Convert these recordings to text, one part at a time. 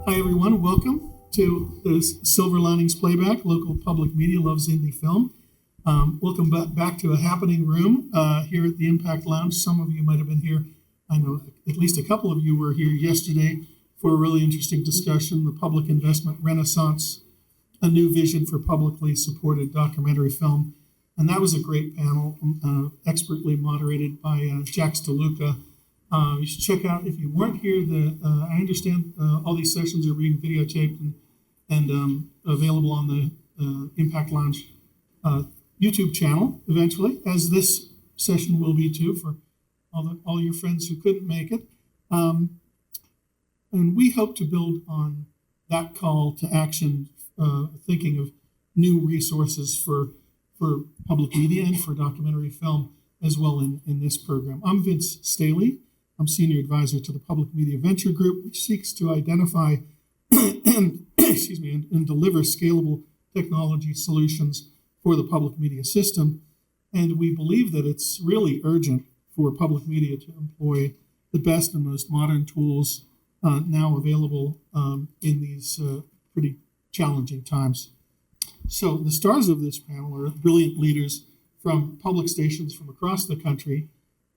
Hi, everyone. Welcome to the Silver Linings Playback. Local public media loves indie film. Welcome back to a happening room here at the Impact Lounge. Some of you might have been here. I know at least a couple of you were here yesterday for a really interesting discussion, the Public Investment Renaissance, a new vision for publicly supported documentary film. And that was a great panel, expertly moderated by Jack Steluka. You should check out, if you weren't here, I understand all these sessions are being videotaped and available on the Impact Lounge YouTube channel eventually, as this session will be too for all your friends who couldn't make it. And we hope to build on that call to action, thinking of new resources for public media and for documentary film as well in this program. I'm Vince Staley. I'm Senior Advisor to the Public Media Venture Group, which seeks to identify and deliver scalable technology solutions for the public media system. And we believe that it's really urgent for public media to employ the best and most modern tools now available in these pretty challenging times. So the stars of this panel are brilliant leaders from public stations from across the country,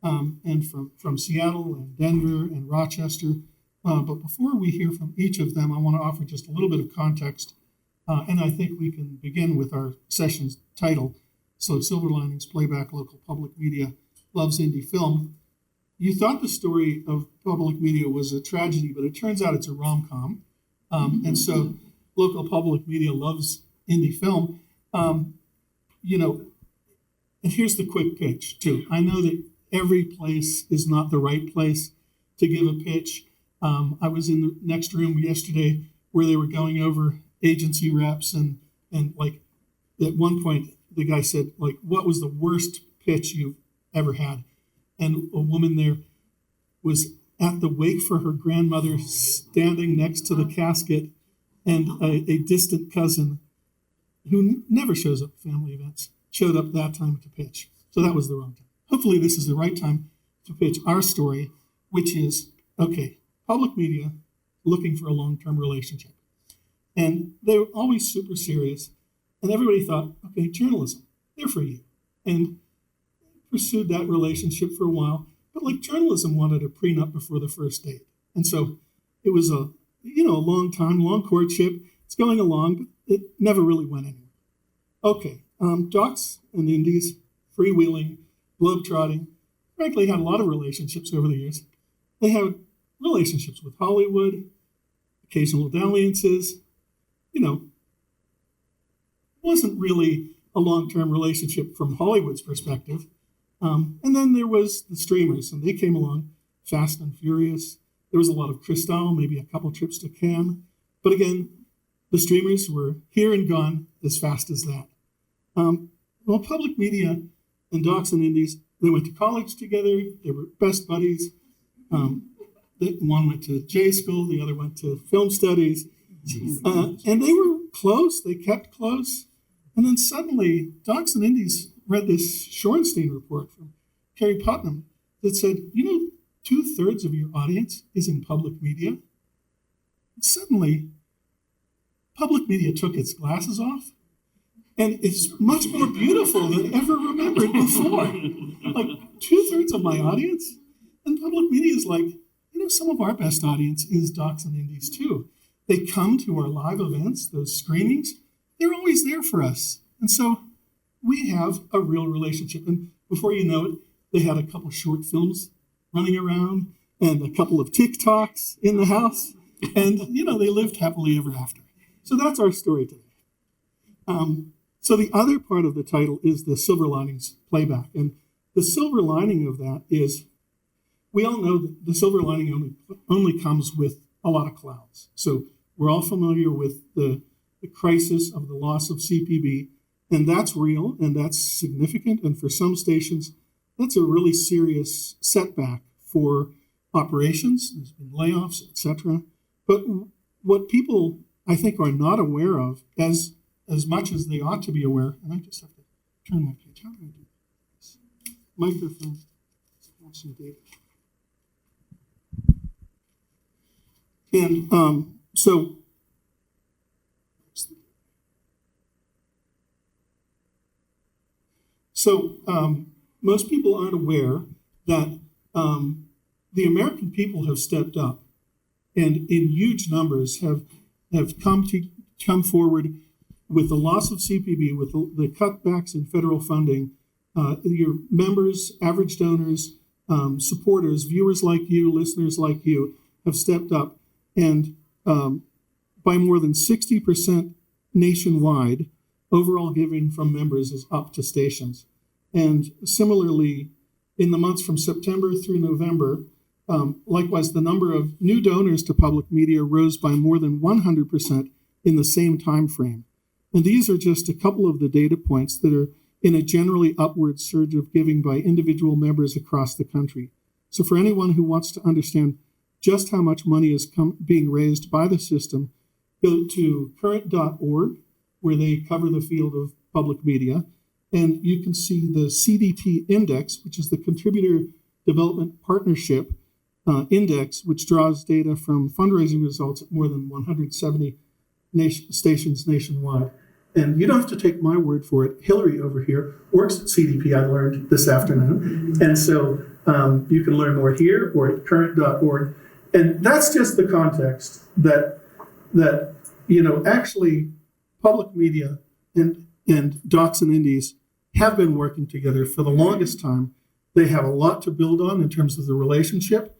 and from Seattle and Denver and Rochester. But before we hear from each of them, I want to offer just a little bit of context. And I think we can begin with our session's title. So Silver Linings Playback, Local Public Media Loves Indie Film. You thought the story of public media was a tragedy, but it turns out it's a rom-com. And so local public media loves indie film. And here's the quick pitch, too. I know that every place is not the right place to give a pitch. I was in the next room yesterday where they were going over agency reps and like at one point the guy said, like, what was the worst pitch you've ever had? And a woman there was at the wake for her grandmother, standing next to the casket, and a distant cousin who never shows up at family events showed up that time to pitch. So that was the wrong time. Hopefully this is the right time to pitch our story, which is, okay, public media looking for a long-term relationship. And they were always super serious. And everybody thought, okay, journalism, they're for you. And pursued that relationship for a while. But like journalism wanted a prenup before the first date. And so it was a long time, long courtship. It's going along, but it never really went anywhere. Okay, docs and indies, freewheeling, globetrotting, frankly had a lot of relationships over the years. They had relationships with Hollywood, occasional dalliances, wasn't really a long-term relationship from Hollywood's perspective. And then there was the streamers, and they came along fast and furious. There was a lot of Cristal, maybe a couple trips to Cannes. But again, the streamers were here and gone as fast as that. Well, public media and docs and indies, they went to college together. They were best buddies. One went to J school, the other went to film studies. And they were close, they kept close. And then suddenly, docs and indies read this Shorenstein report from Kerry Putnam that said, 2/3 of your audience is in public media. And suddenly, public media took its glasses off, and it's much more beautiful than ever remembered before. Like 2/3 of my audience, and public media is like, some of our best audience is docs and indies too. They come to our live events, those screenings, they're always there for us. And so we have a real relationship. And before you know it, they had a couple short films running around and a couple of TikToks in the house. And, they lived happily ever after. So that's our story today. So the other part of the title is the Silver Linings Playback. And the silver lining of that is, we all know that the silver lining only comes with a lot of clouds. So we're all familiar with the crisis of the loss of CPB, and that's real and that's significant. And for some stations, that's a really serious setback for operations. There's been layoffs, etc. But what people, I think, are not aware of as much as they ought to be aware, and I just have to turn my page. How do I do this? Microphone. Some data. And So, most people aren't aware that the American people have stepped up and in huge numbers have come forward with the loss of CPB, with the cutbacks in federal funding. Your members, average donors, supporters, viewers like you, listeners like you have stepped up, and by more than 60% nationwide, overall giving from members is up to stations. And similarly, in the months from September through November, likewise, the number of new donors to public media rose by more than 100% in the same time frame. And these are just a couple of the data points that are in a generally upward surge of giving by individual members across the country. So for anyone who wants to understand just how much money is being raised by the system, go to current.org, where they cover the field of public media, and you can see the CDP index, which is the Contributor Development Partnership Index, which draws data from fundraising results at more than 170 stations nationwide. And you don't have to take my word for it. Hillary over here works at CDP, I learned this afternoon. And so you can learn more here or at current.org. And that's just the context that actually public media and docs and indies have been working together for the longest time. They have a lot to build on in terms of the relationship,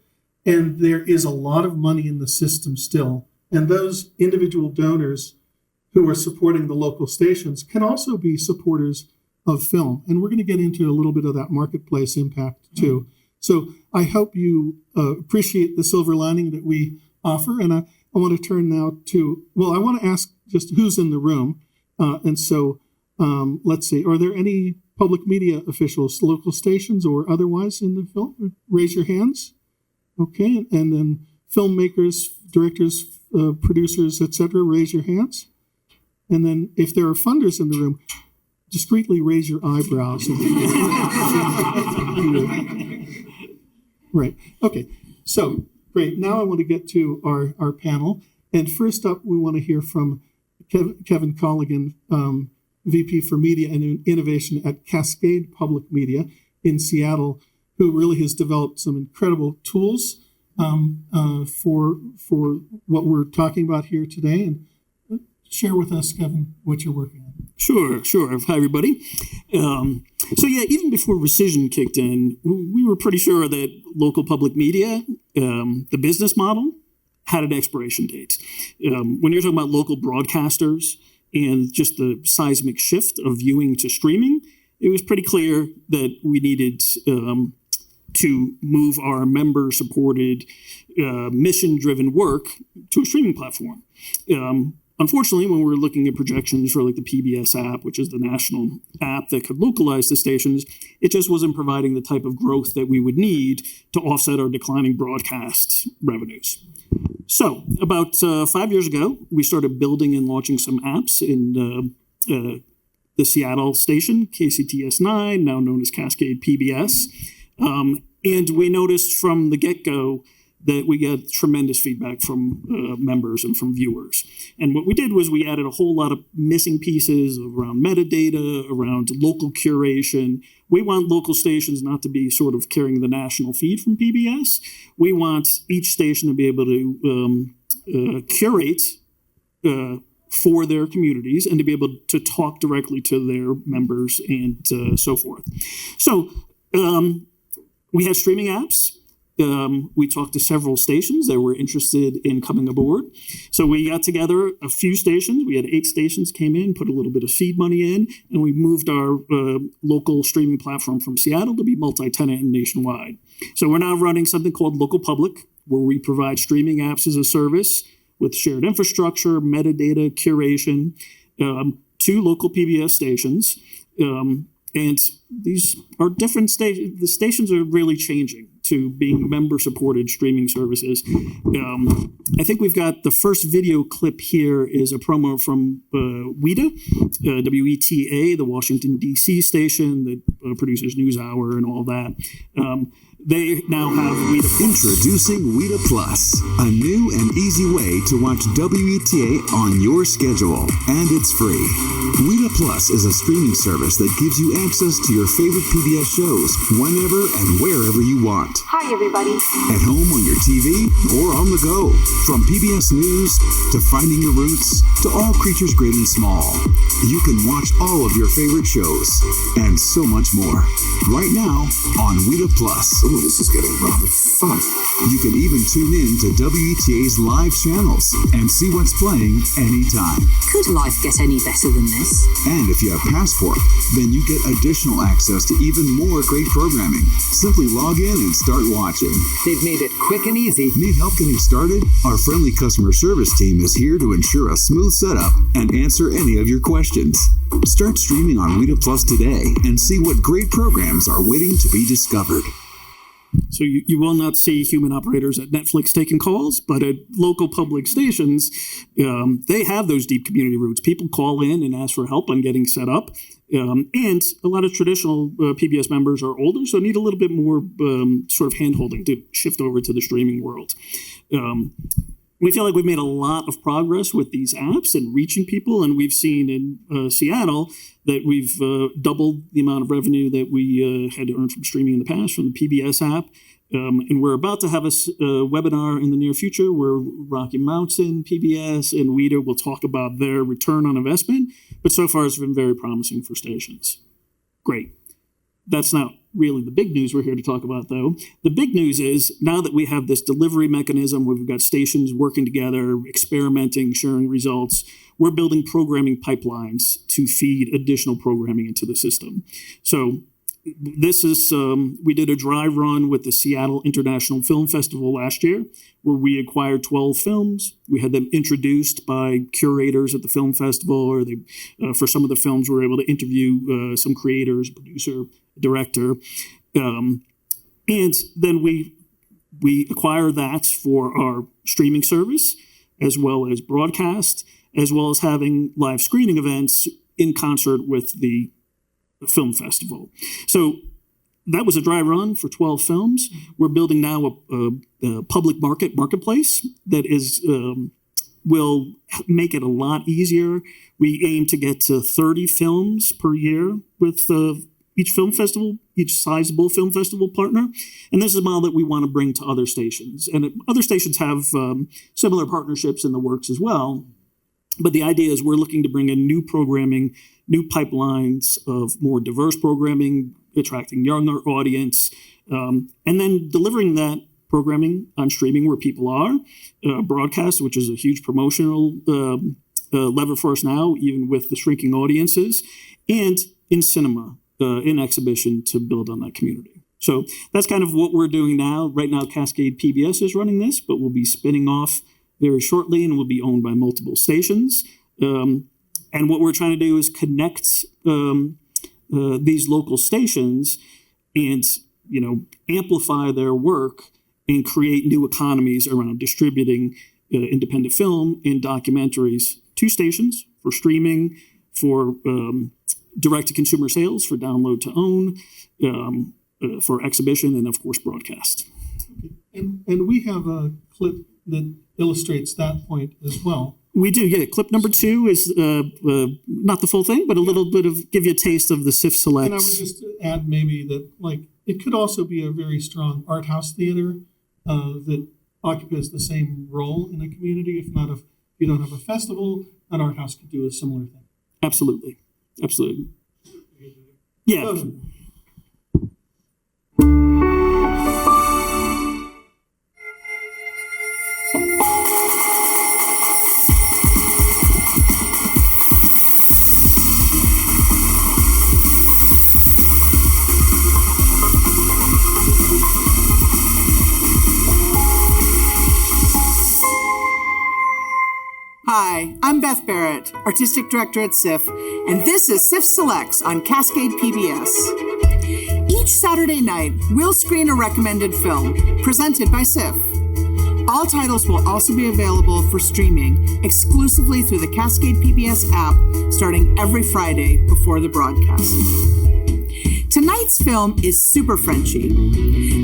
and there is a lot of money in the system still. And those individual donors who are supporting the local stations can also be supporters of film. And we're going to get into a little bit of that marketplace impact too. So I hope you appreciate the silver lining that we offer. And I want to turn now to, I want to ask just who's in the room. Let's see, are there any public media officials, local stations or otherwise in the film? Raise your hands. Okay, and then filmmakers, directors, producers, etc., raise your hands. And then if there are funders in the room, discreetly raise your eyebrows. Right, okay, so great. Now I want to get to our panel. And first up, we want to hear from Kevin Colligan, VP for Media and Innovation at Cascade Public Media in Seattle, who really has developed some incredible tools for what we're talking about here today. And share with us, Kevin, what you're working on. Sure. Hi, everybody. Even before rescission kicked in, we were pretty sure that local public media, the business model, had an expiration date. When you're talking about local broadcasters and just the seismic shift of viewing to streaming, it was pretty clear that we needed to move our member-supported, mission-driven work to a streaming platform. Unfortunately, when we're looking at projections for like the PBS app, which is the national app that could localize the stations, it just wasn't providing the type of growth that we would need to offset our declining broadcast revenues. So about 5 years ago, we started building and launching some apps in the Seattle station, KCTS9, now known as Cascade PBS. And we noticed from the get-go that we got tremendous feedback from members and from viewers. And what we did was we added a whole lot of missing pieces around metadata, around local curation. We want local stations not to be sort of carrying the national feed from PBS. We want each station to be able to curate for their communities and to be able to talk directly to their members and so forth. So we had streaming apps. We talked to several stations that were interested in coming aboard. So we got together a few stations. We had 8 stations came in, put a little bit of seed money in, and we moved our local streaming platform from Seattle to be multi-tenant and nationwide. So we're now running something called Local Public, where we provide streaming apps as a service with shared infrastructure, metadata, curation to local PBS stations. And these are different stations. The stations are really changing. to being member-supported streaming services. I think we've got the first video clip here is a promo from WETA, WETA, the Washington, D.C. station that produces NewsHour and all that. They now have WETA Plus. Introducing WETA Plus, a new and easy way to watch WETA on your schedule, and it's free. WETA Plus is a streaming service that gives you access to your favorite PBS shows whenever and wherever you want. Hi, everybody. At home on your TV or on the go. From PBS News to Finding Your Roots to All Creatures Great and Small. You can watch all of your favorite shows and so much more right now on WETA Plus. Ooh, this is getting rather fun. You can even tune in to WETA's live channels and see what's playing anytime. Could life get any better than this? And if you have Passport, then you get additional access to even more great programming. Simply log in and start watching. They've made it quick and easy. Need help getting started? Our friendly customer service team is here to ensure a smooth setup and answer any of your questions. Start streaming on WETA Plus today and see what great programs are waiting to be discovered. So you will not see human operators at Netflix taking calls, but at local public stations, they have those deep community roots. People call in and ask for help on getting set up. And a lot of traditional PBS members are older, so need a little bit more sort of hand-holding to shift over to the streaming world. We feel like we've made a lot of progress with these apps and reaching people, and we've seen in Seattle that we've doubled the amount of revenue that we had earned from streaming in the past from the PBS app. And we're about to have a webinar in the near future where Rocky Mountain, PBS, and WETA will talk about their return on investment. But so far, it's been very promising for stations. Great. That's not really the big news we're here to talk about, though. The big news is now that we have this delivery mechanism where we've got stations working together, experimenting, sharing results, we're building programming pipelines to feed additional programming into the system. So this is, we did a dry run with the Seattle International Film Festival last year, where we acquired 12 films. We had them introduced by curators at the film festival, or they, for some of the films, we were able to interview some creators, producer, director. And then we acquire that for our streaming service, as well as broadcast, as well as having live screening events in concert with the film festival. So that was a dry run for 12 films. We're building now a public marketplace that is will make it a lot easier. We aim to get to 30 films per year with each film festival, each sizable film festival partner. And this is a model that we want to bring to other stations. And other stations have similar partnerships in the works as well. But the idea is we're looking to bring in new programming, new pipelines of more diverse programming, attracting younger audience, and then delivering that programming on streaming where people are, broadcast, which is a huge promotional lever for us now, even with the shrinking audiences, and in cinema, in exhibition to build on that community. So that's kind of what we're doing now. Right now, Cascade PBS is running this, but we'll be spinning off very shortly and will be owned by multiple stations. And what we're trying to do is connect these local stations and, amplify their work and create new economies around distributing independent film and documentaries to stations for streaming, for direct-to-consumer sales, for download to own, for exhibition, and of course broadcast. And we have a clip that illustrates that point as well. We do, yeah. Clip number 2 is not the full thing, but a little bit of give you a taste of the SIF selects. And I would just add maybe that it could also be a very strong art house theater that occupies the same role in a community. If you don't have a festival, an art house could do a similar thing. Absolutely. Yeah. Hi, I'm Beth Barrett, Artistic Director at SIF, and this is SIF Selects on Cascade PBS. Each Saturday night, we'll screen a recommended film presented by SIF. All titles will also be available for streaming exclusively through the Cascade PBS app starting every Friday before the broadcast. Tonight's film is Super Frenchie.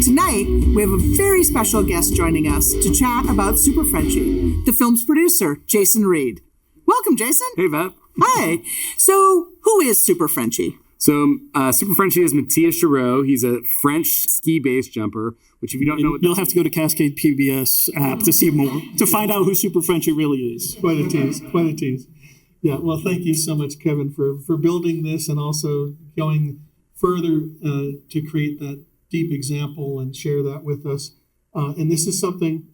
Tonight, we have a very special guest joining us to chat about Super Frenchie, the film's producer, Jason Reed. Welcome, Jason. Hey, Beth. Hi. So, who is Super Frenchie? So, Super Frenchie is Matthias Giroux. He's a French ski base jumper, which if you don't know what You'll have to go to Cascade PBS app to see more, to find out who Super Frenchie really is. Quite a tease. Yeah, well, thank you so much, Kevin, for building this and also going further to create that deep example and share that with us. And this is something,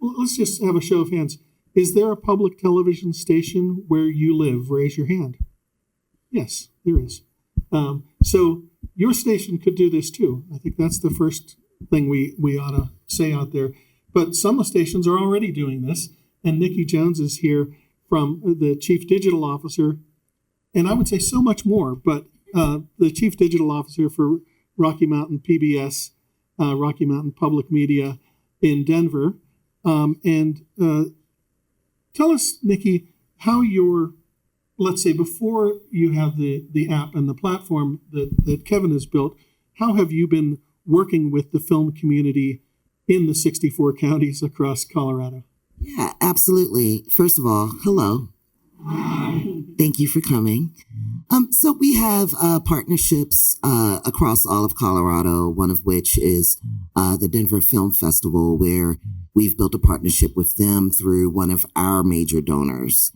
let's just have a show of hands. Is there a public television station where you live? Raise your hand. Yes, there is. So your station could do this too. I think that's the first thing we ought to say out there. But some stations are already doing this. And Nikki Jones is here from the Chief Digital Officer. And I would say so much more, but the Chief Digital Officer for Rocky Mountain PBS, Rocky Mountain Public Media in Denver. Tell us, Nikki, how let's say before you have the app and the platform that Kevin has built, how have you been working with the film community in the 64 counties across Colorado? Yeah, absolutely. First of all, hello. Thank you for coming. So we have partnerships across all of Colorado, one of which is the Denver Film Festival, where we've built a partnership with them through one of our major donors.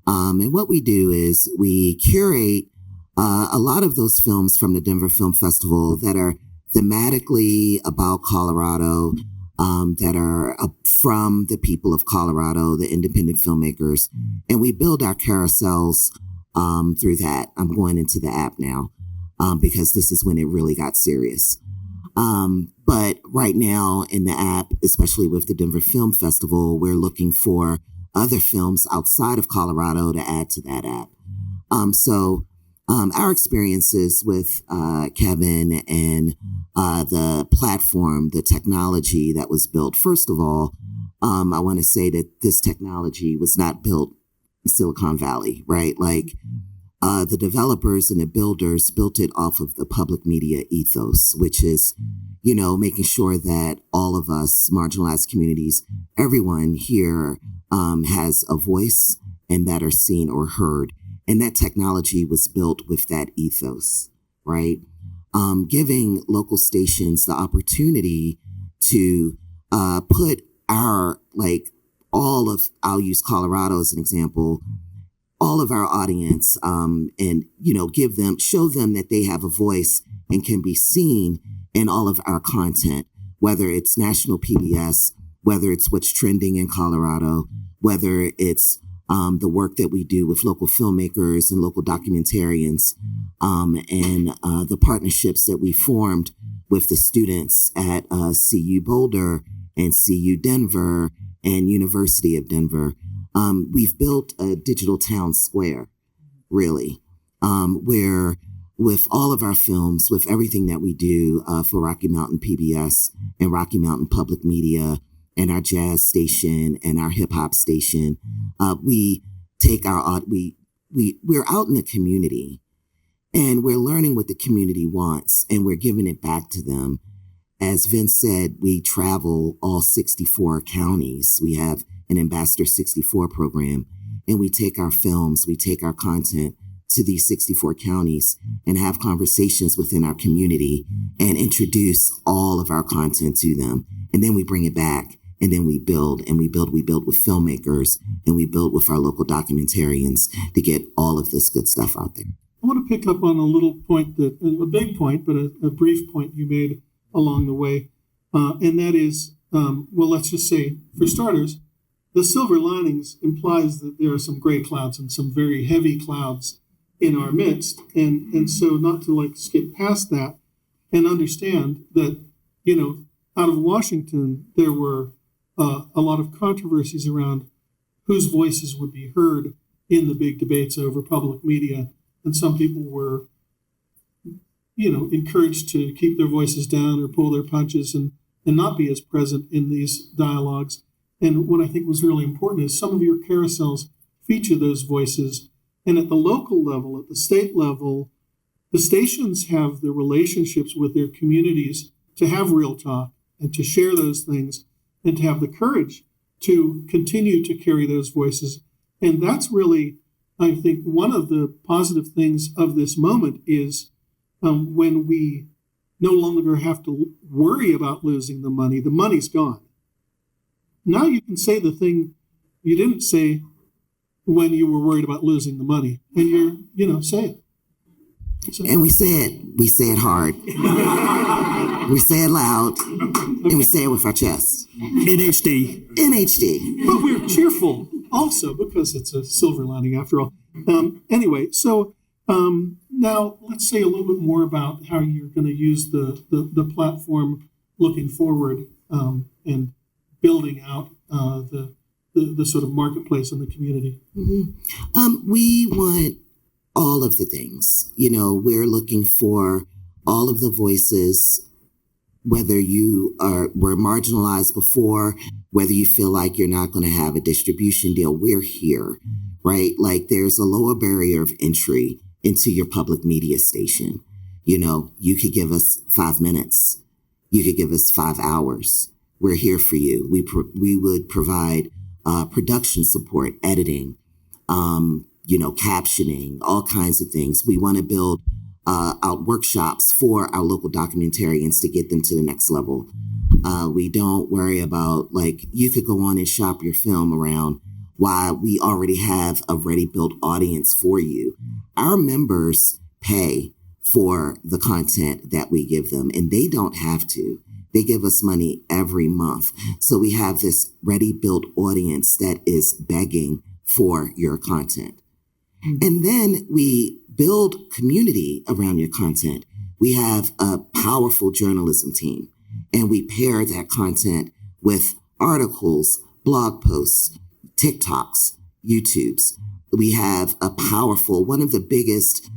And what we do is we curate a lot of those films from the Denver Film Festival that are thematically about Colorado, that are from the people of Colorado, the independent filmmakers. And we build our carousels through that. I'm going into the app now because this is when it really got serious. But right now in the app, especially with the Denver Film Festival, we're looking for other films outside of Colorado to add to that app. So our experiences with Kevin and the platform, the technology that was built, first of all, I want to say that this technology was not built in Silicon Valley, right? Like the developers and the builders built it off of the public media ethos, which is, making sure that all of us, marginalized communities, everyone here has a voice and that are seen or heard. And that technology was built with that ethos, right? Giving local stations the opportunity to put I'll use Colorado as an example, all of our audience, and, show them that they have a voice and can be seen in all of our content, whether it's national PBS, whether it's what's trending in Colorado, whether it's the work that we do with local filmmakers and local documentarians, and the partnerships that we formed with the students at CU Boulder and CU Denver and University of Denver. We've built a digital town square, really, where with all of our films, with everything that we do for Rocky Mountain PBS and Rocky Mountain Public Media and our jazz station and our hip hop station, we take we're out in the community and we're learning what the community wants and we're giving it back to them. As Vince said, we travel all 64 counties. We have an Ambassador 64 program and we take our films, we take our content to these 64 counties and have conversations within our community and introduce all of our content to them. And then we bring it back and then we build with filmmakers and we build with our local documentarians to get all of this good stuff out there. I want to pick up on a little point, a big point, but a brief point you made along the way. And that is, let's just say, for starters, the silver linings implies that there are some gray clouds and some very heavy clouds in our midst. And so not to skip past that and understand that, out of Washington, there were a lot of controversies around whose voices would be heard in the big debates over public media. And some people were encouraged to keep their voices down or pull their punches and not be as present in these dialogues. And what I think was really important is some of your carousels feature those voices. And at the local level, at the state level, the stations have the relationships with their communities to have real talk and to share those things and to have the courage to continue to carry those voices. And that's really, I think, one of the positive things of this moment is when we no longer have to worry about losing the money's gone. Now you can say the thing you didn't say when you were worried about losing the money, and say it. So. And we say it hard. We say it loud, and we say it with our chest. In HD. In HD. But we're cheerful also because it's a silver lining after all. Anyway, so now let's say a little bit more about how you're going to use the platform looking forward and building out the sort of marketplace in the community. Mm-hmm. We want all of the things. We're looking for all of the voices, whether you were marginalized before, whether you feel like you're not going to have a distribution deal, we're here, right? Like there's a lower barrier of entry into your public media station. You could give us 5 minutes. You could give us 5 hours. We're here for you. We would provide production support, editing, captioning, all kinds of things. We want to build out workshops for our local documentarians to get them to the next level. We don't worry about, you could go on and shop your film around why we already have a ready-built audience for you. Our members pay for the content that we give them, and they don't have to. They give us money every month. So we have this ready-built audience that is begging for your content. And then we build community around your content. We have a powerful journalism team, and we pair that content with articles, blog posts, TikToks, YouTubes. We have a powerful, one of the biggest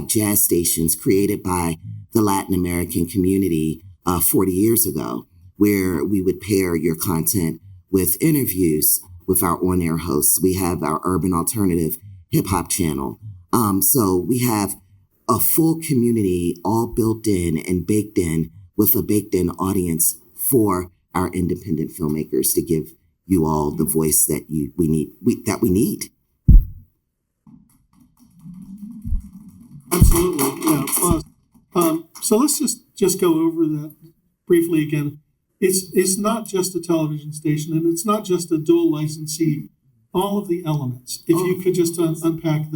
jazz stations created by the Latin American community 40 years ago, where we would pair your content with interviews with our on-air hosts. We have our urban alternative hip hop channel. So we have a full community all built in and baked in with a baked in audience for our independent filmmakers to give you all the voice that we need. Absolutely, yeah. Applause. So let's just go over that briefly again. It's not just a television station, and it's not just a dual licensee. All of the elements. If you could just unpack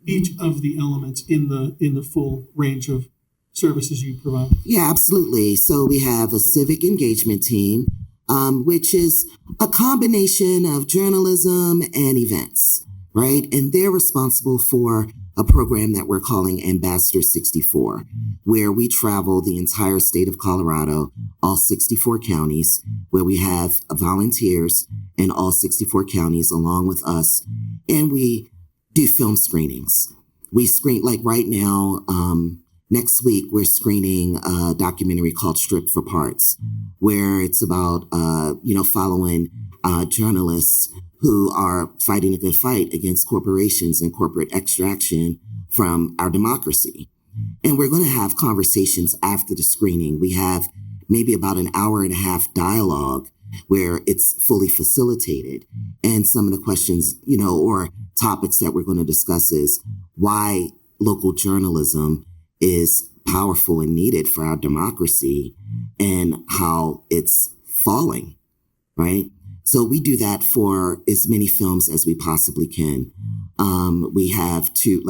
each of the elements in the full range of services you provide. Yeah, absolutely. So we have a civic engagement team, which is a combination of journalism and events, right? And they're responsible for a program that we're calling Ambassador 64, where we travel the entire state of Colorado, all 64 counties, where we have volunteers in all 64 counties along with us, and we do film screenings. We screen, like right now, next week, we're screening a documentary called Stripped for Parts, where it's about, following journalists who are fighting a good fight against corporations and corporate extraction from our democracy. And we're going to have conversations after the screening. We have maybe about an hour and a half dialogue where it's fully facilitated. And some of the questions, or topics that we're going to discuss is why local journalism is powerful and needed for our democracy and how it's falling, right? So we do that for as many films as we possibly can. We have two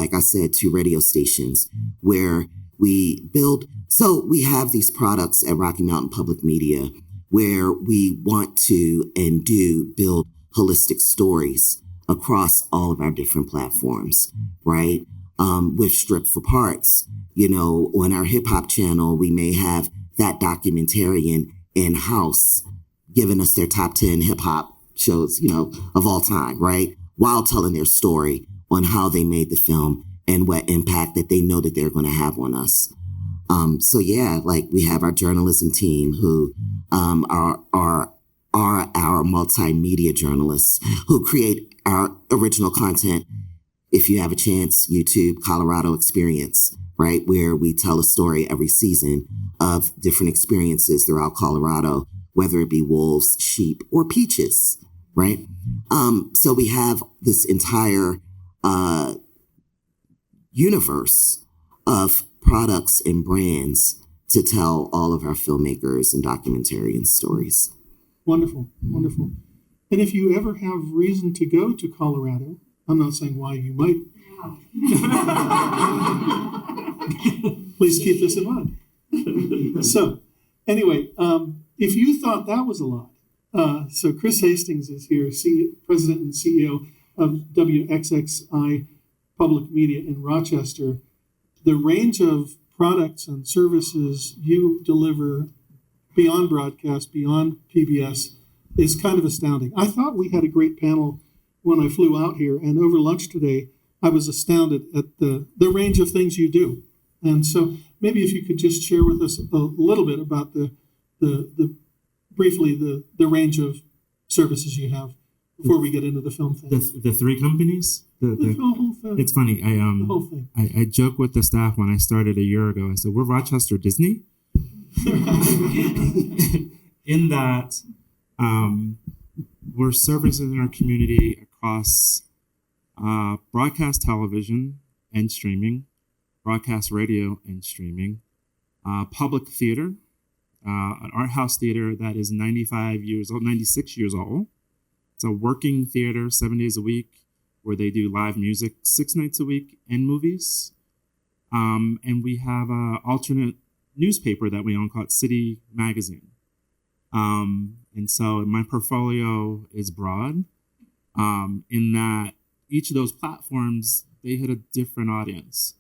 radio stations where we build. So we have these products at Rocky Mountain Public Media where we want to and do build holistic stories across all of our different platforms, right? With Stripped for Parts, on our hip hop channel, we may have that documentarian in-house giving us their top 10 hip hop shows, of all time, right? While telling their story on how they made the film and what impact that they know that they're going to have on us. So yeah, like we have our journalism team who are our multimedia journalists who create our original content. If you have a chance, YouTube Colorado Experience, right, where we tell a story every season of different experiences throughout Colorado, whether it be wolves, sheep, or peaches, right? So we have this entire universe of products and brands to tell all of our filmmakers and documentarian stories. Wonderful, wonderful. And if you ever have reason to go to Colorado, I'm not saying why you might. Please keep this in mind. So, anyway, if you thought that was a lot, so Chris Hastings is here, President and CEO of WXXI Public Media in Rochester. The range of products and services you deliver beyond broadcast, beyond PBS, is kind of astounding. I thought we had a great panel when I flew out here, and over lunch today, I was astounded at the range of things you do. And so maybe if you could just share with us a little bit about briefly the range of services you have before we get into the film thing. The three companies? The whole thing. It's funny. The whole thing. I joke with the staff when I started a year ago. I said, we're Rochester Disney. In that we're servicing our community across broadcast television and streaming, broadcast radio and streaming, public theater, an art house theater that is 96 years old. It's a working theater 7 days a week where they do live music 6 nights a week and movies. And we have an alternate newspaper that we own called City Magazine. And so my portfolio is broad in that each of those platforms, they hit a different audience.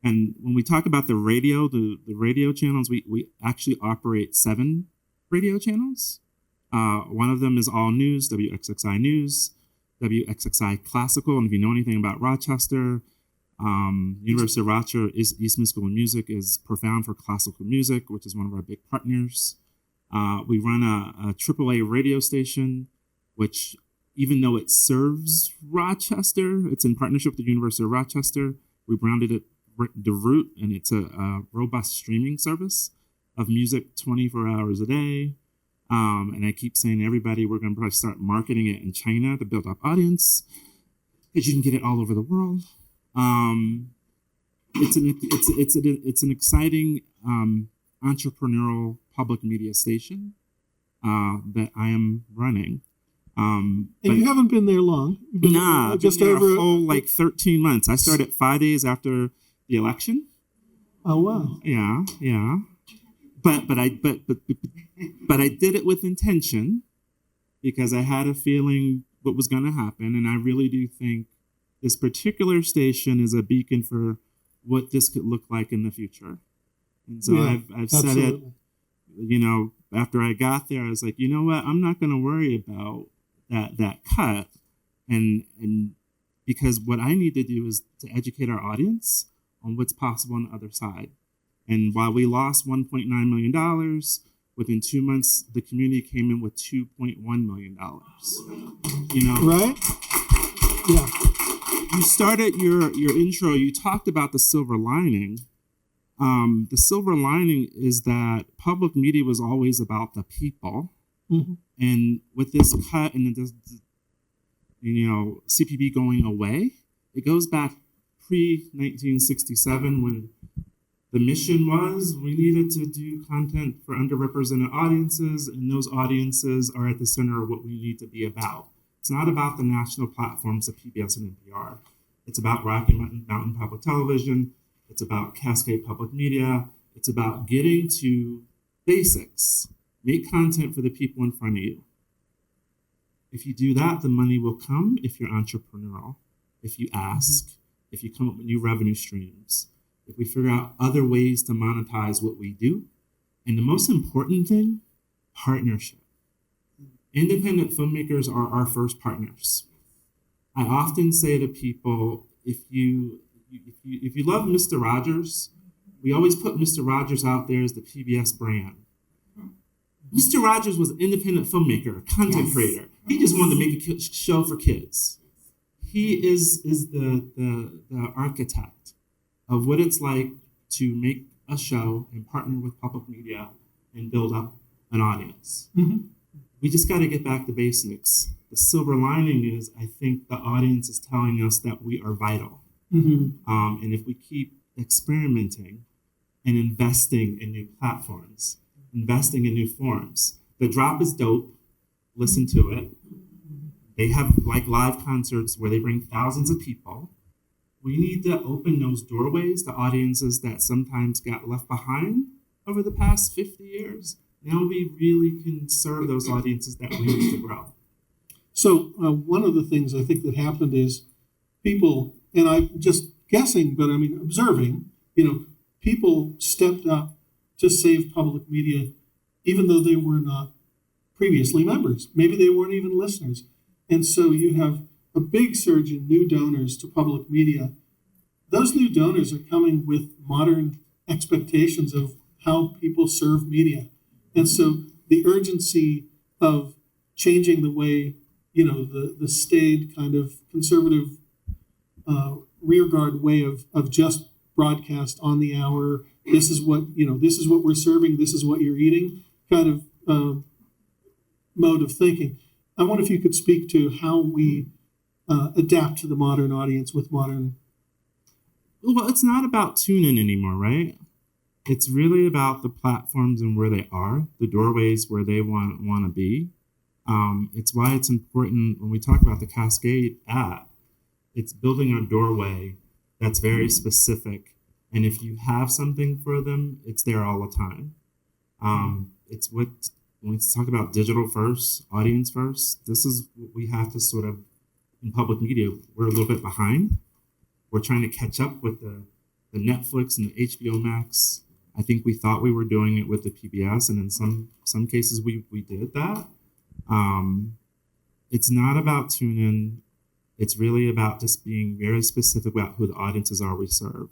And when we talk about the radio, the radio channels, we actually operate 7 radio channels. One of them is All News, WXXI News, WXXI Classical. And if you know anything about Rochester, University of Rochester Eastman School of Music is profound for classical music, which is one of our big partners. We run a AAA radio station, which even though it serves Rochester, it's in partnership with the University of Rochester. We branded it The Root, and it's a robust streaming service of music 24 hours a day. And I keep saying to everybody, we're going to probably start marketing it in China to build up audience, because you can get it all over the world. It's an exciting entrepreneurial public media station that I am running. And you haven't been there long. Just over a whole 13 months. I started 5 days after the election. Oh wow! Yeah. But I did it with intention because I had a feeling what was going to happen, and I really do think this particular station is a beacon for what this could look like in the future. And so I've said it. After I got there, I was like, you know what? I'm not going to worry about that cut, and because what I need to do is to educate our audience on what's possible on the other side. And while we lost $1.9 million, within 2 months, the community came in with $2.1 million. Right? Yeah. You started your intro, you talked about the silver lining. The silver lining is that public media was always about the people. Mm-hmm. And with this cut and CPB going away, it goes back pre-1967 when the mission was we needed to do content for underrepresented audiences, and those audiences are at the center of what we need to be about. It's not about the national platforms of PBS and NPR. It's about Rocky Mountain Public Television. It's about Cascade Public Media. It's about getting to basics. Make content for the people in front of you. If you do that, the money will come if you're entrepreneurial, if you ask, if you come up with new revenue streams, if we figure out other ways to monetize what we do. And the most important thing, partnership. Independent filmmakers are our first partners. I often say to people, if you love Mr. Rogers, we always put Mr. Rogers out there as the PBS brand. Mr. Rogers was an independent filmmaker, a content creator. He just wanted to make a show for kids. He is the architect of what it's like to make a show and partner with public media and build up an audience. Mm-hmm. We just got to get back to basics. The silver lining is I think the audience is telling us that we are vital. Mm-hmm. And if we keep experimenting and investing in new platforms, investing in new forms, The Drop is dope. Listen to it. They have like live concerts where they bring thousands of people. We need to open those doorways to audiences that sometimes got left behind over the past 50 years. Now we really can serve those audiences that we need to grow. So one of the things I think that happened is people, and I'm just guessing, but I mean observing, people stepped up to save public media, even though they were not previously members. Maybe they weren't even listeners. And so you have a big surge in new donors to public media. Those new donors are coming with modern expectations of how people serve media. And so the urgency of changing the way, the staid kind of conservative rearguard way of just broadcast on the hour. This is what we're serving. This is what you're eating kind of mode of thinking. I wonder if you could speak to how we adapt to the modern audience with modern. Well, it's not about tune-in anymore, right? It's really about the platforms and where they are, the doorways where they want to be. It's why it's important when we talk about the Cascade app, it's building a doorway that's very specific. And if you have something for them, it's there all the time. It's what, when we talk about digital first, audience first, this is what we have to sort of, in public media, we're a little bit behind. We're trying to catch up with the Netflix and the HBO Max. I think we thought we were doing it with the PBS, and in some cases we did that. It's not about tune-in. It's really about just being very specific about who the audiences are we serve.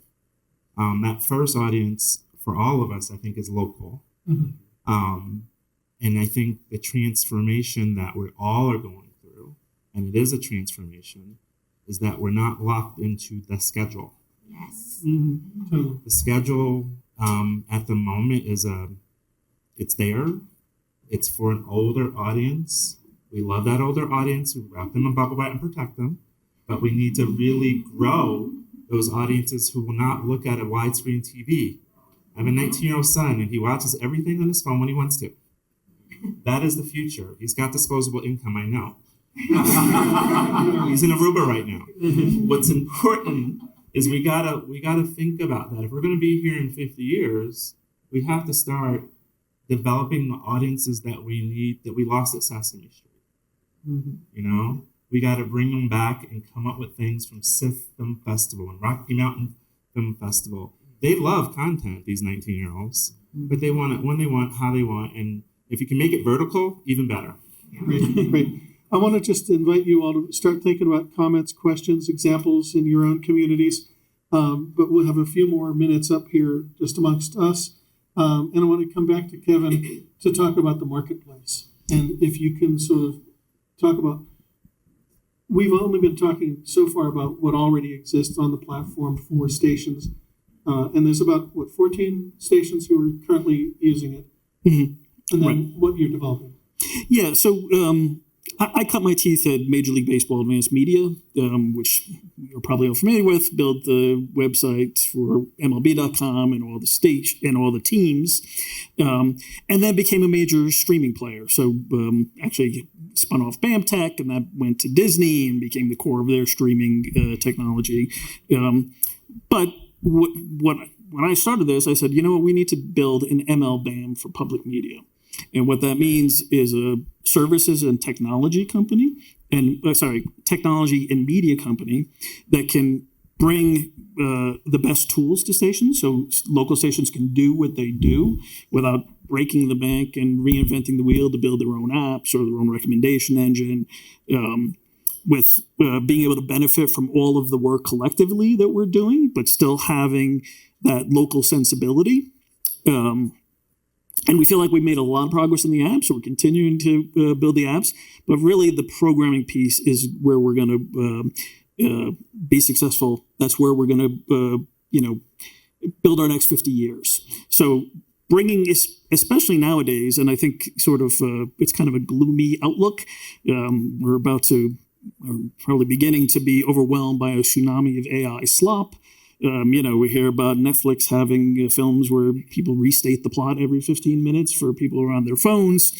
That first audience for all of us, I think, is local. Mm-hmm. And I think the transformation that we all are going through, and it is a transformation, is that we're not locked into the schedule. Yes. Mm-hmm. Totally. The schedule at the moment it's there. It's for an older audience. We love that older audience. We wrap them in bubble wrap and protect them. But we need to really grow those audiences who will not look at a widescreen TV. I have a 19-year-old son, and he watches everything on his phone when he wants to. That is the future. He's got disposable income, I know. He's in Aruba right now. What's important is we gotta think about that. If we're gonna be here in 50 years, we have to start developing the audiences that we need, that we lost at Sesame Street. Mm-hmm. We gotta bring them back and come up with things from SIF Film Festival and Rocky Mountain Film Festival. They love content, these 19-year-olds, but they want it when they want, how they want, and if you can make it vertical, even better. Great. I want to just invite you all to start thinking about comments, questions, examples in your own communities. But we'll have a few more minutes up here just amongst us. And I want to come back to Kevin to talk about the marketplace. And if you can sort of talk about, we've only been talking so far about what already exists on the platform for stations. And there's about, 14 stations who are currently using it. Mm-hmm. And then what you're developing. Yeah, so I cut my teeth at Major League Baseball Advanced Media, which you're probably all familiar with, built the websites for MLB.com and all the teams, and then became a major streaming player. So actually spun off BAMTech, and that went to Disney and became the core of their streaming technology. But when I started this, I said, we need to build an MLBAM for public media. And what that means is a services and technology company, technology and media company that can bring the best tools to stations, so local stations can do what they do without breaking the bank and reinventing the wheel to build their own apps or their own recommendation engine, with being able to benefit from all of the work collectively that we're doing, but still having that local sensibility. And we feel like we made a lot of progress in the apps, so we're continuing to build the apps. But really, the programming piece is where we're going to be successful. That's where we're going to, build our next 50 years. So bringing, especially nowadays, and I think sort of it's kind of a gloomy outlook. We're about to, or probably beginning to be overwhelmed by a tsunami of AI slop. We hear about Netflix having films where people restate the plot every 15 minutes for people who are on their phones,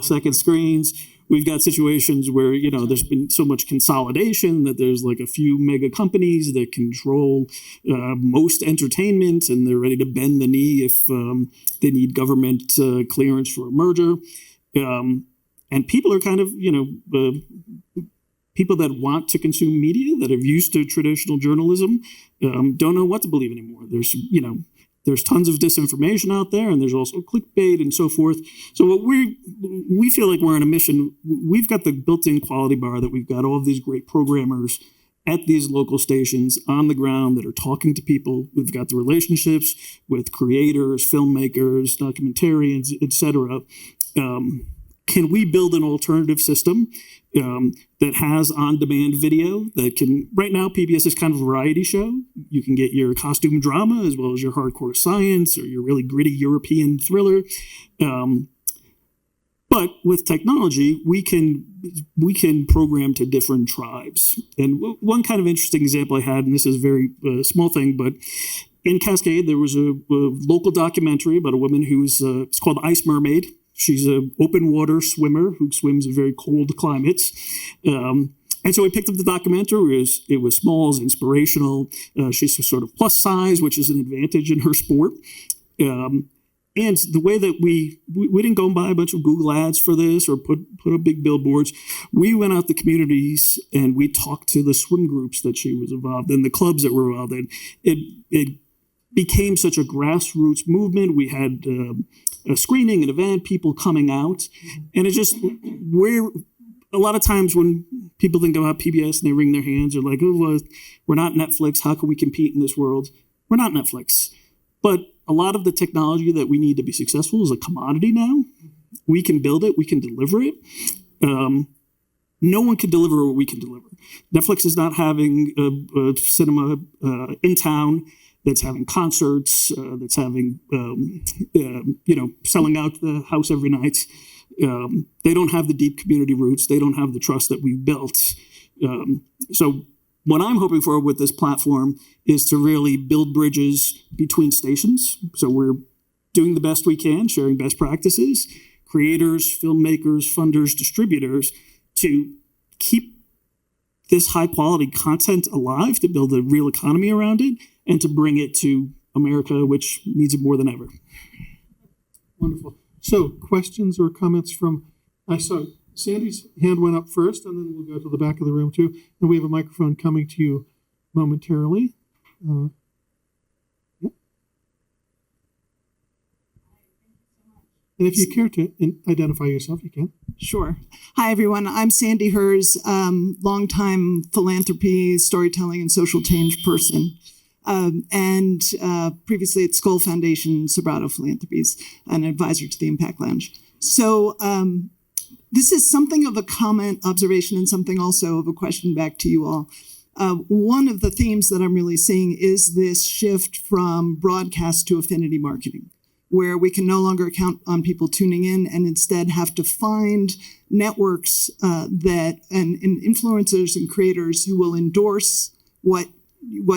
second screens. We've got situations where, there's been so much consolidation that there's like a few mega companies that control most entertainment, and they're ready to bend the knee if they need government clearance for a merger. And people are kind of, people that want to consume media, that are used to traditional journalism, don't know what to believe anymore. There's tons of disinformation out there, and there's also clickbait and so forth. So what we feel like we're on a mission. We've got the built-in quality bar that we've got all of these great programmers at these local stations on the ground that are talking to people. We've got the relationships with creators, filmmakers, documentarians, etc. Can we build an alternative system that has on-demand video that can, right now PBS is kind of a variety show. You can get your costume drama as well as your hardcore science or your really gritty European thriller. But with technology, we can program to different tribes. And one kind of interesting example I had, and this is a very small thing, but in Cascade, there was a local documentary about a woman who's, it's called Ice Mermaid. She's an open water swimmer who swims in very cold climates. And so we picked up the documentary. It was small, it was inspirational. She's sort of plus size, which is an advantage in her sport. And the way that we didn't go and buy a bunch of Google ads for this or put up big billboards. We went out to communities and we talked to the swim groups that she was involved in, the clubs that were involved in. It became such a grassroots movement. We had a screening, an event, people coming out. And it just, a lot of times when people think about PBS and they wring their hands, they're like, oh, well, we're not Netflix. How can we compete in this world? We're not Netflix. But a lot of the technology that we need to be successful is a commodity now. We can build it. We can deliver it. No one can deliver what we can deliver. Netflix is not having a cinema in town that's having concerts, that's having, selling out the house every night. They don't have the deep community roots. They don't have the trust that we've built. So what I'm hoping for with this platform is to really build bridges between stations. So we're doing the best we can, sharing best practices, creators, filmmakers, funders, distributors, to keep this high quality content alive, to build a real economy around it, and to bring it to America, which needs it more than ever. Wonderful. So questions or comments from, I saw Sandy's hand went up first, and then we'll go to the back of the room too. And we have a microphone coming to you momentarily. Yep. And if you care to identify yourself, you can. Sure. Hi, everyone. I'm Sandy Hers, longtime philanthropy, storytelling, and social change person. And previously at Skoll Foundation, Sobrato Philanthropies, an advisor to the Impact Lounge. So this is something of a comment, observation, and something also of a question back to you all. One of the themes that I'm really seeing is this shift from broadcast to affinity marketing, where we can no longer count on people tuning in and instead have to find networks and influencers and creators who will endorse what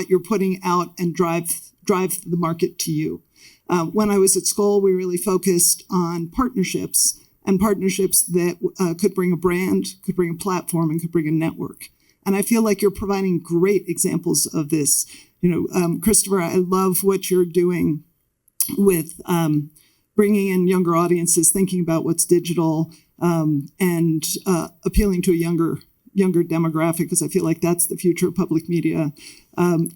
you're putting out and drive the market to you. When I was at Skoll, we really focused on partnerships, and partnerships that could bring a brand, could bring a platform, and could bring a network. And I feel like you're providing great examples of this. Christopher, I love what you're doing with bringing in younger audiences, thinking about what's digital, and appealing to a younger demographic, because I feel like that's the future of public media.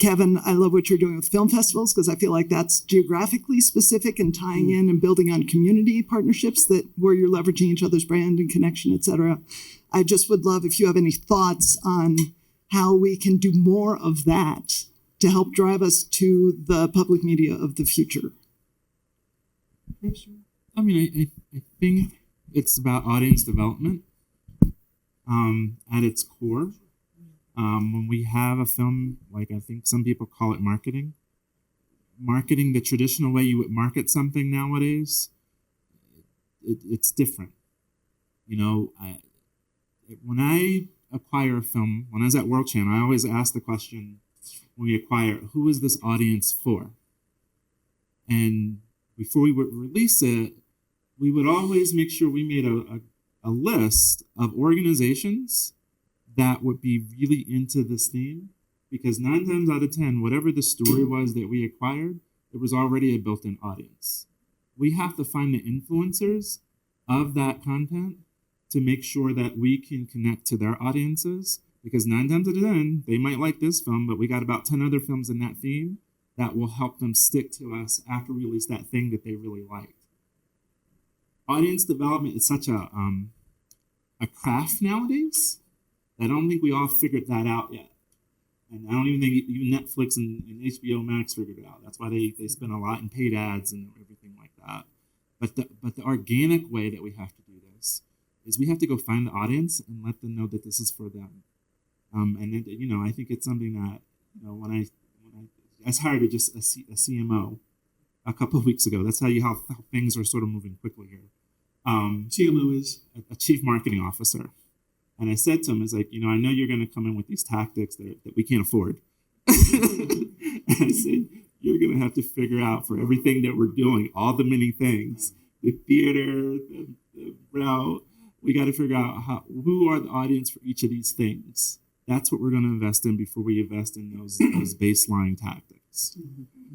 Kevin, I love what you're doing with film festivals, because I feel like that's geographically specific and tying in and building on community partnerships where you're leveraging each other's brand and connection, et cetera. I just would love if you have any thoughts on how we can do more of that to help drive us to the public media of the future? I mean, I think it's about audience development at its core. When we have a film, like I think some people call it marketing the traditional way you would market something nowadays, it's different. You know, when I acquire a film, when I was at World Channel, I always ask the question when we acquire, who is this audience for? And before we would release it, we would always make sure we made a list of organizations that would be really into this theme, because 9 times out of 10, whatever the story was that we acquired, there was already a built-in audience. We have to find the influencers of that content to make sure that we can connect to their audiences, because 9 times out of 10, they might like this film, but we got about 10 other films in that theme that will help them stick to us after we release that thing that they really liked. Audience development is such a craft nowadays that I don't think we all figured that out yet. And I don't even think even Netflix and HBO Max figured it out. That's why they spend a lot in paid ads and everything like that. But the organic way that we have to do this is we have to go find the audience and let them know that this is for them. And then, you know, I think it's something that, you know, when I hired just a CMO a couple of weeks ago. That's how things are sort of moving quickly here. CMO is a chief marketing officer. And I said to him, "Is like, you know, I know you're going to come in with these tactics that we can't afford." And I said, "You're going to have to figure out for everything that we're doing, all the many things, the theater, the route, we got to figure out who are the audience for each of these things. That's what we're going to invest in before we invest in those baseline tactics."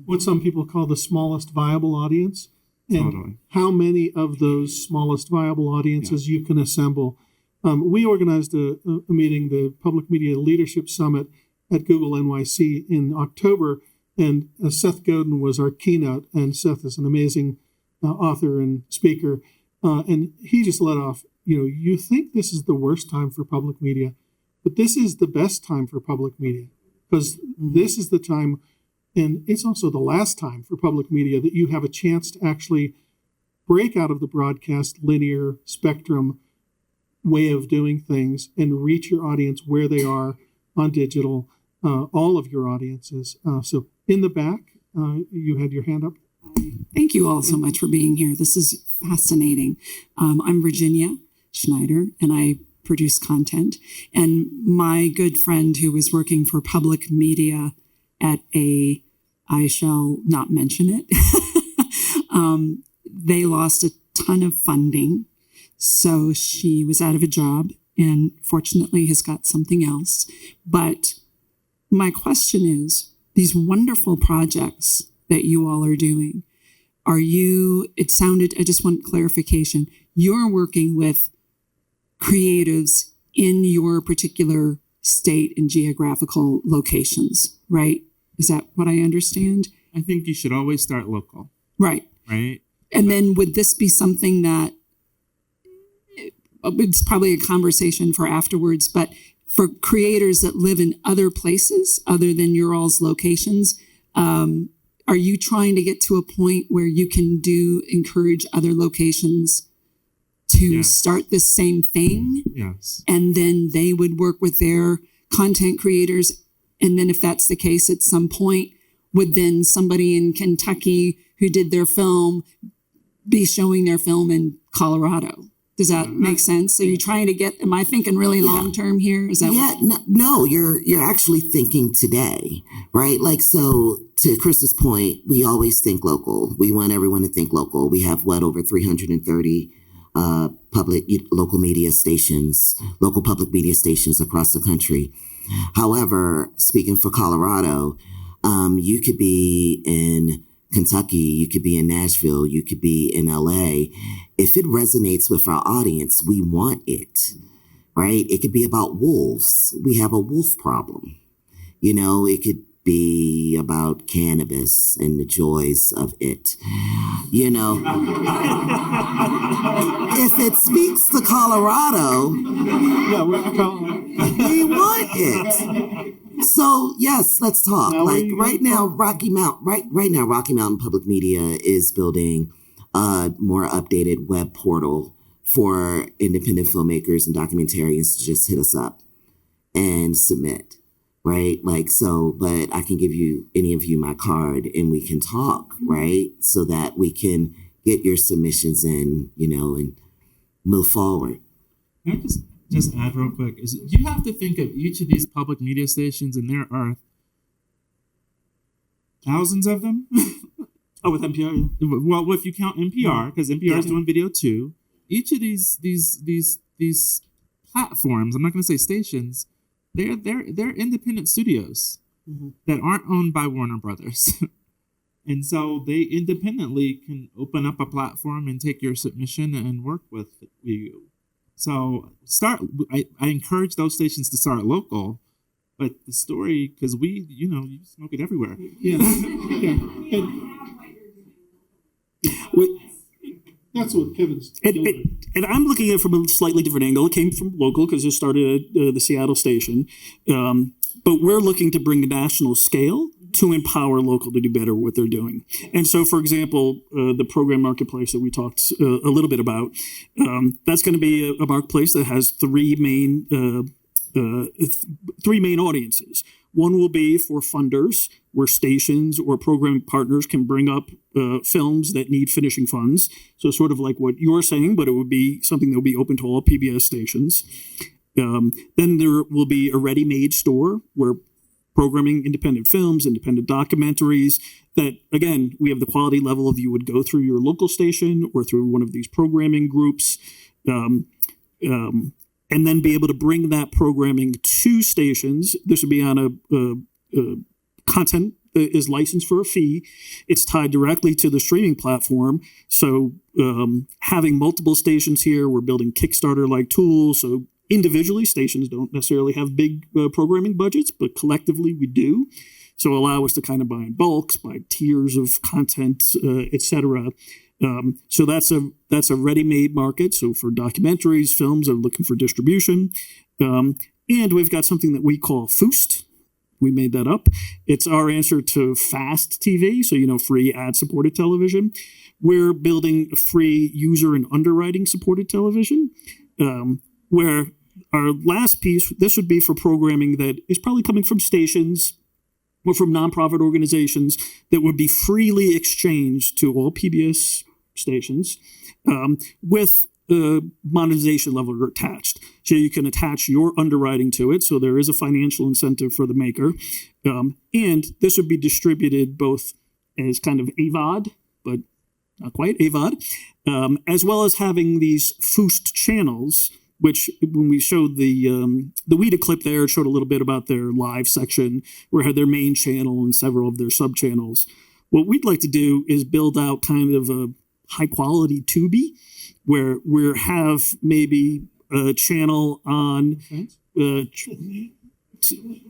What some people call the smallest viable audience. And Totally. how many of those smallest viable audiences you can assemble. We organized a meeting, the Public Media Leadership Summit at Google NYC in October, and Seth Godin was our keynote, and Seth is an amazing author and speaker, and he just let off, you know, you think this is the worst time for public media, but this is the best time for public media, because this is the time, and it's also the last time for public media that you have a chance to actually break out of the broadcast linear spectrum way of doing things and reach your audience where they are on digital, all of your audiences. So in the back, you had your hand up. Thank you all so much for being here. This is fascinating. I'm Virginia Schneider, and I produce content. And my good friend who was working for public media at I shall not mention it, they lost a ton of funding. So she was out of a job and fortunately has got something else. But my question is, these wonderful projects that you all are doing, I just want clarification, you're working with creatives in your particular state and geographical locations, right? Is that what I understand? I think you should always start local. Right. Right. And then would this be something that, it's probably a conversation for afterwards, but for creators that live in other places other than your all's locations, are you trying to get to a point where you can encourage other locations to start the same thing? Yes. And then they would work with their content creators. And then if that's the case, at some point, would then somebody in Kentucky who did their film be showing their film in Colorado? Does that make sense? So you're trying to am I thinking really long term here? Is that no, you're actually thinking today, right? Like, so to Chris's point, we always think local. We want everyone to think local. We have over 330 local media stations, local public media stations across the country. However, speaking for Colorado, you could be in Kentucky, you could be in Nashville, you could be in LA. If it resonates with our audience, we want it, right? It could be about wolves. We have a wolf problem. You know, it could be about cannabis and the joys of it. You know, if it speaks to Colorado, we want it. So yes, let's talk. Now Like we right gonna now, talk? right now, Rocky Mountain Public Media is building a more updated web portal for independent filmmakers and documentarians to just hit us up and submit. Right? Like so, but I can give you any of you my card and we can talk, right? So that we can get your submissions in, and move forward. Can I just add real quick? Is you have to think of each of these public media stations, and there are thousands of them. Oh, with NPR, yeah. Well, if you count NPR, because NPR is doing video too. Each of these platforms, I'm not going to say stations, they're independent studios that aren't owned by Warner Brothers. And so they independently can open up a platform and take your submission and work with you. So I encourage those stations to start local, but the story, because you smoke it everywhere. Yeah. Yeah. That's what Kevin's doing. And I'm looking at it from a slightly different angle. It came from local because it started at the Seattle station. But we're looking to bring a national scale to empower local to do better what they're doing. And so, for example, the program marketplace that we talked a little bit about, that's going to be a marketplace that has three main audiences. One will be for funders, where stations or programming partners can bring up films that need finishing funds. So sort of like what you're saying, but it would be something that will be open to all PBS stations. Then there will be a ready-made store where programming independent films, independent documentaries that, again, we have the quality level of you would go through your local station or through one of these programming groups. And then be able to bring that programming to stations. This would be on a content that is licensed for a fee. It's tied directly to the streaming platform. So having multiple stations here, we're building Kickstarter-like tools. So individually, stations don't necessarily have big programming budgets, but collectively we do. So allow us to kind of buy in bulks, buy tiers of content, et cetera. So that's a ready-made market. So for documentaries, films are looking for distribution. And we've got something that we call Foost. We made that up. It's our answer to FAST TV, so free ad-supported television. We're building a free user and underwriting supported television, where our last piece, this would be for programming that is probably coming from stations or from nonprofit organizations that would be freely exchanged to all PBS stations with monetization level attached. So you can attach your underwriting to it. So there is a financial incentive for the maker. And this would be distributed both as kind of AVOD, but not quite AVOD, as well as having these Foost channels, which when we showed the WEDA clip there, it showed a little bit about their live section, where it had their main channel and several of their sub-channels. What we'd like to do is build out kind of a high-quality Tubi, where we have maybe a channel on...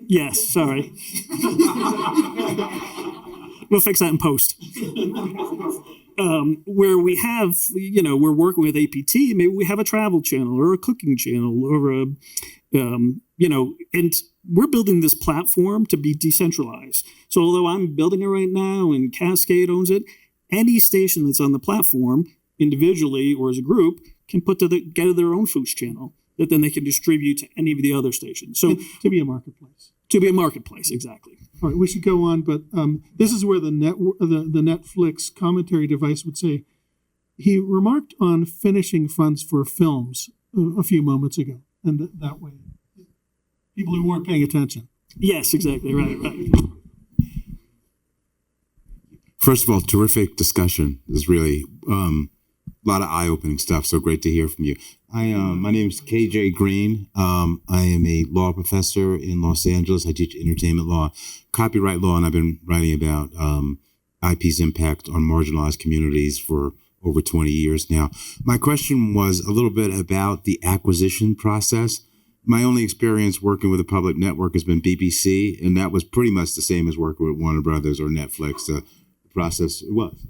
yes, sorry. We'll fix that in post. Where we have, we're working with APT, maybe we have a travel channel or a cooking channel or and we're building this platform to be decentralized. So although I'm building it right now and Cascade owns it, any station that's on the platform individually or as a group can put together their own Foost channel that then they can distribute to any of the other stations. So to be a marketplace. To be a marketplace, exactly. All right, we should go on, but this is where the Netflix commentary device would say, he remarked on finishing funds for films a few moments ago, and that way, people who weren't paying attention. Yes, exactly, right. First of all, terrific discussion. There's really a lot of eye-opening stuff, so great to hear from you. My name is KJ Green. I am a law professor in Los Angeles. I teach entertainment law, copyright law, and I've been writing about IP's impact on marginalized communities for over 20 years now. My question was a little bit about the acquisition process. My only experience working with a public network has been BBC, and that was pretty much the same as working with Warner Brothers or Netflix. The process was.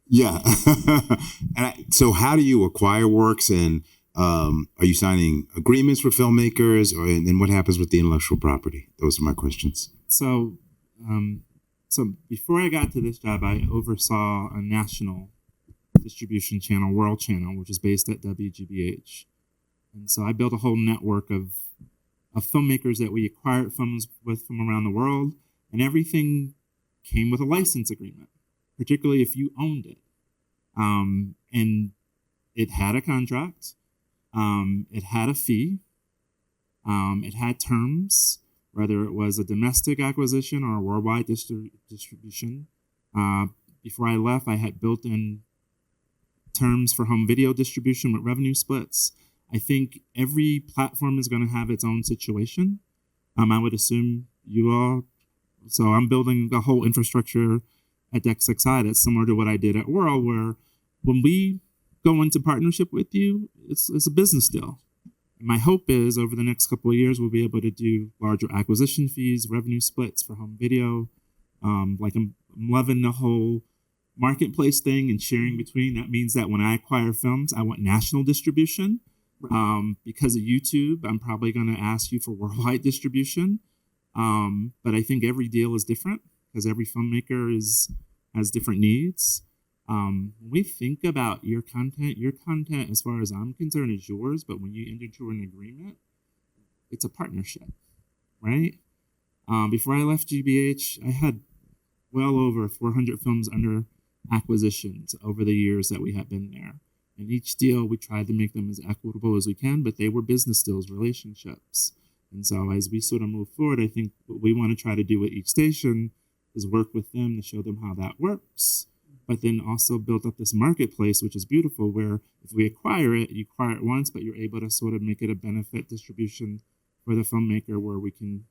Yeah. So how do you acquire works, and Are you signing agreements with filmmakers, and then what happens with the intellectual property? Those are my questions. So, so before I got to this job, I oversaw a national distribution channel, World Channel, which is based at WGBH. And so I built a whole network of filmmakers that we acquired films with from around the world, and everything came with a license agreement, particularly if you owned it. And it had a contract, it had a fee, it had terms, whether it was a domestic acquisition or a worldwide distribution. Before I left, I had built in terms for home video distribution with revenue splits. I think every platform is going to have its own situation. I would assume you all. So I'm building the whole infrastructure at DexXI that's similar to what I did at World, where when we go into partnership with you, it's a business deal. And my hope is over the next couple of years, we'll be able to do larger acquisition fees, revenue splits for home video. Like I'm loving the whole marketplace thing and sharing between. That means that when I acquire films, I want national distribution. Because of YouTube, I'm probably going to ask you for worldwide distribution. But I think every deal is different because every filmmaker has different needs. When we think about your content, as far as I'm concerned, is yours. But when you enter into an agreement, it's a partnership, right? Before I left GBH, I had well over 400 films under acquisitions over the years that we had been there. And each deal, we tried to make them as equitable as we can, but they were business deals, relationships. And so as we sort of move forward, I think what we want to try to do at each station is work with them to show them how that works, but then also build up this marketplace, which is beautiful, where if we acquire it, you acquire it once, but you're able to sort of make it a benefit distribution for the filmmaker where we can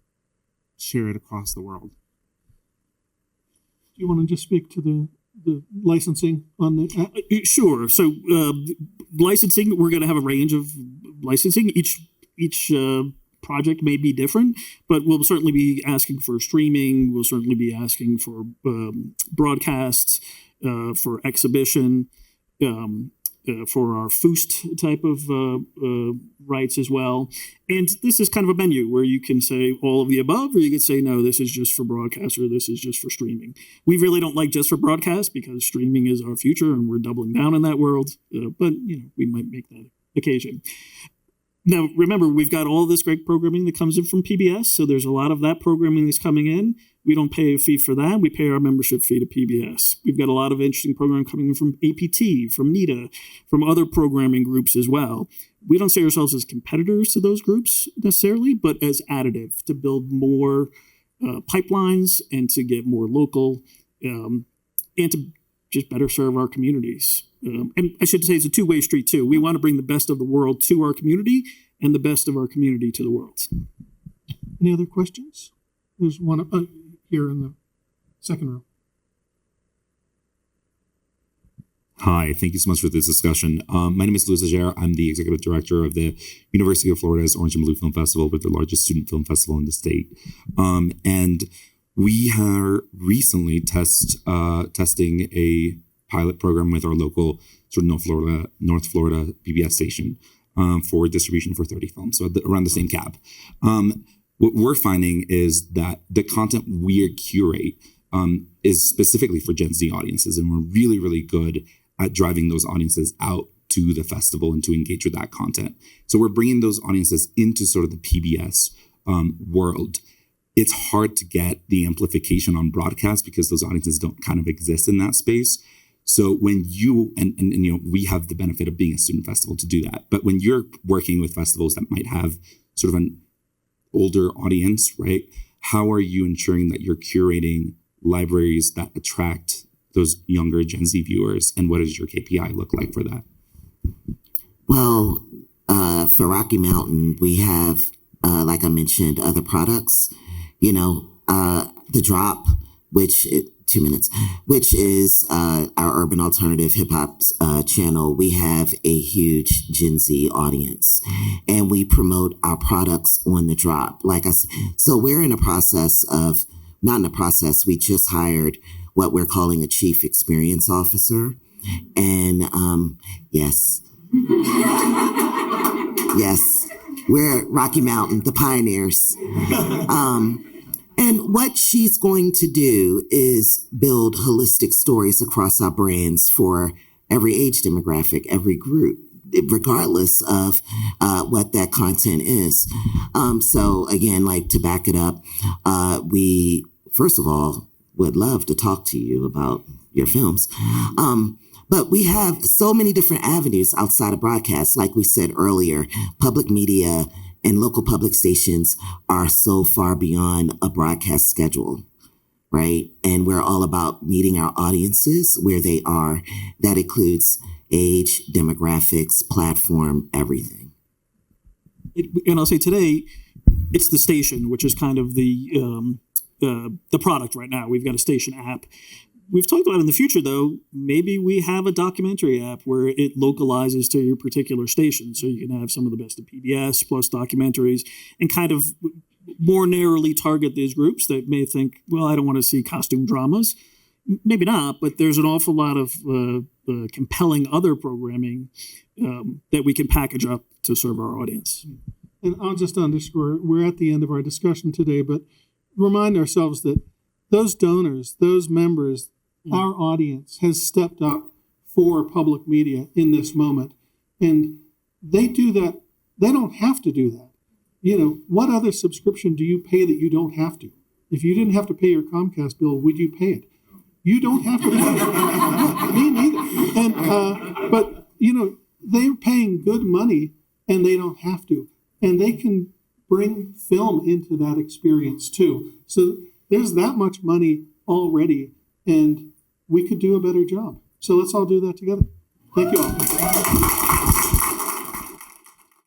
share it across the world. Do you want to just speak to the licensing on the? Sure. So licensing, we're going to have a range of licensing. Each project may be different, but we'll certainly be asking for streaming. We'll certainly be asking for broadcasts, for exhibition, for our Foost type of rights as well. And this is kind of a menu where you can say all of the above, or you could say, no, this is just for broadcast, or this is just for streaming. We really don't like just for broadcast because streaming is our future and we're doubling down in that world. But, we might make that occasion. Now, remember, we've got all this great programming that comes in from PBS, so there's a lot of that programming that's coming in. We don't pay a fee for that. We pay our membership fee to PBS. We've got a lot of interesting programming coming in from APT, from NITA, from other programming groups as well. We don't see ourselves as competitors to those groups necessarily, but as additive to build more pipelines and to get more local and to just better serve our communities. And I should say it's a two-way street too. We want to bring the best of the world to our community and the best of our community to the world. Any other questions? There's one here in the second row. Hi, thank you so much for this discussion. My name is Luis Aguirre. I'm the executive director of the University of Florida's Orange and Blue Film Festival, with the largest student film festival in the state. And we are recently testing a pilot program with our local sort of North Florida PBS station for distribution for 30 films, so around the same cap. What we're finding is that the content we curate is specifically for Gen Z audiences, and we're really, really good at driving those audiences out to the festival and to engage with that content. So we're bringing those audiences into sort of the PBS world. It's hard to get the amplification on broadcast because those audiences don't kind of exist in that space. So when you, and we have the benefit of being a student festival to do that, but when you're working with festivals that might have sort of an older audience, right? How are you ensuring that you're curating libraries that attract those younger Gen Z viewers, and what does your KPI look like for that? Well, for Rocky Mountain, we have, like I mentioned, other products. The Drop, which 2 minutes, which is our urban alternative hip hop channel. We have a huge Gen Z audience, and we promote our products on The Drop. Like I said, so we're in a process of, not in a process, we just hired what we're calling a chief experience officer. And yes. Yes, we're Rocky Mountain, the pioneers. And what she's going to do is build holistic stories across our brands for every age demographic, every group, regardless of what that content is. So again, like to back it up, we, first of all, would love to talk to you about your films. But we have so many different avenues outside of broadcast. Like we said earlier, public media and local public stations are so far beyond a broadcast schedule, right? And we're all about meeting our audiences where they are. That includes age, demographics, platform, everything. And I'll say today, it's the station, which is kind of the product right now. We've got a station app. We've talked about in the future, though, maybe we have a documentary app where it localizes to your particular station. So you can have some of the best of PBS plus documentaries and kind of more narrowly target these groups that may think, well, I don't want to see costume dramas. Maybe not, but there's an awful lot of compelling other programming that we can package up to serve our audience. And I'll just underscore, we're at the end of our discussion today, but remind ourselves that those donors, those members, our audience has stepped up for public media in this moment. And they do that. They don't have to do that. You know, what other subscription do you pay that you don't have to? If you didn't have to pay your Comcast bill, would you pay it? You don't have to pay it. Me neither. And, but, you know, they're paying good money and they don't have to. And they can bring film into that experience too. So there's that much money already, and we could do a better job. So let's all do that together. Thank you all.